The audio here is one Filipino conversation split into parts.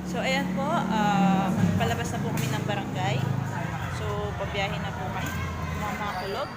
So, ayan po, palabas na po kami ng barangay. So, pabiyahin na po kami ng mga kulog.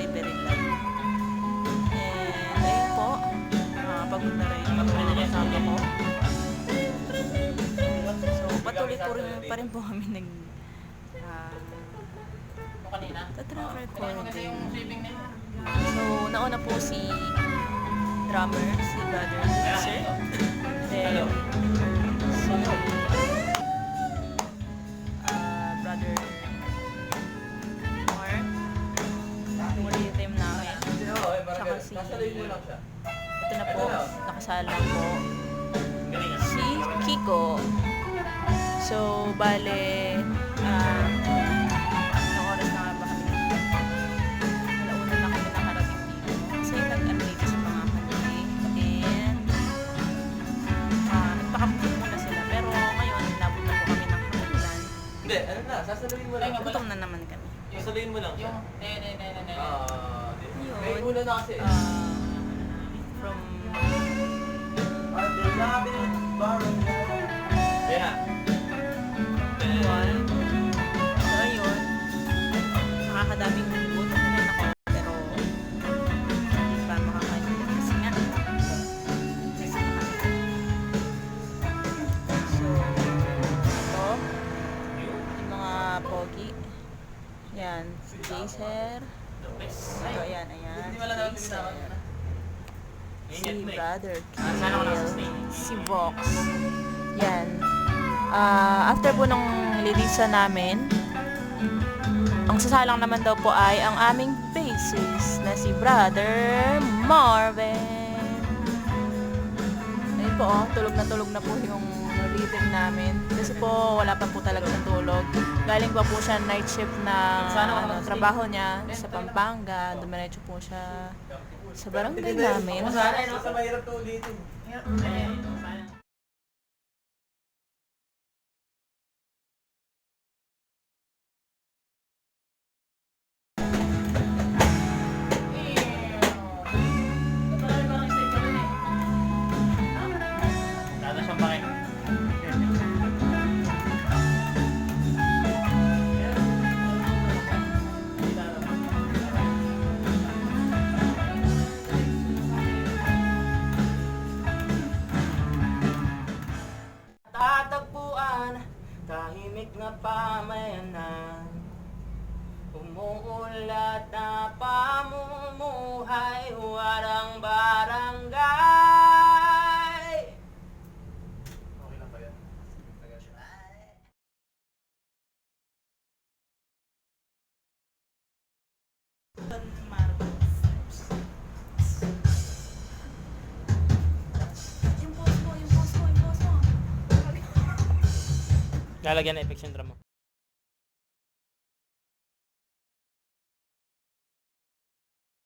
Very light. And ayun po, pagod na rin yung kasama ko. So, patuloy pa rin po kami tatravel recording. So, nauna po si drummer, si Brother Sir. Then, si Brother Mark. Yung team namin. Saka si... Ito na po, nakasala po si Kiko. So, bale, anong oras na nga ba kami? Alauna na kami nakarating dito. Kasi nag-update sa mga kanili. And, nagpakabutin muna sila. Pero ngayon, nabot na po kami ng hanggan. Hindi, ano na, sasaluhin mo lang. Gutom na naman kami. Sasaluhin mo lang. Yung, Yun. una na kasi. From... Kaya. One. So, ayun. Nakakadaming gutom na rin ako. Pero, hindi pa makakain. Kasi nga. So, ito. Yung mga pogi. Yan. Si Jaser. So, ayan. Jaser. Si Brother Kiel. Si Vox. Yan. After po nung lilisa namin, ang sasalang naman daw po ay ang aming bassist na si Brother Marvin. Ayun po, tulog na po yung rhythm namin. namin. Kasi po, wala pa po talaga ng tulog. Galing pa po siya night shift na trabaho niya sa Pampanga. Dumiretso po siya sa barangay namin. Sa mahirap to ulitin. Tata siyang bakit. Tatagpuan, tahimik na pamayanan. Umuulat na pamumuhay, walang barangay. Okay lang ba yan? Lalagyan na effect yung drum mo.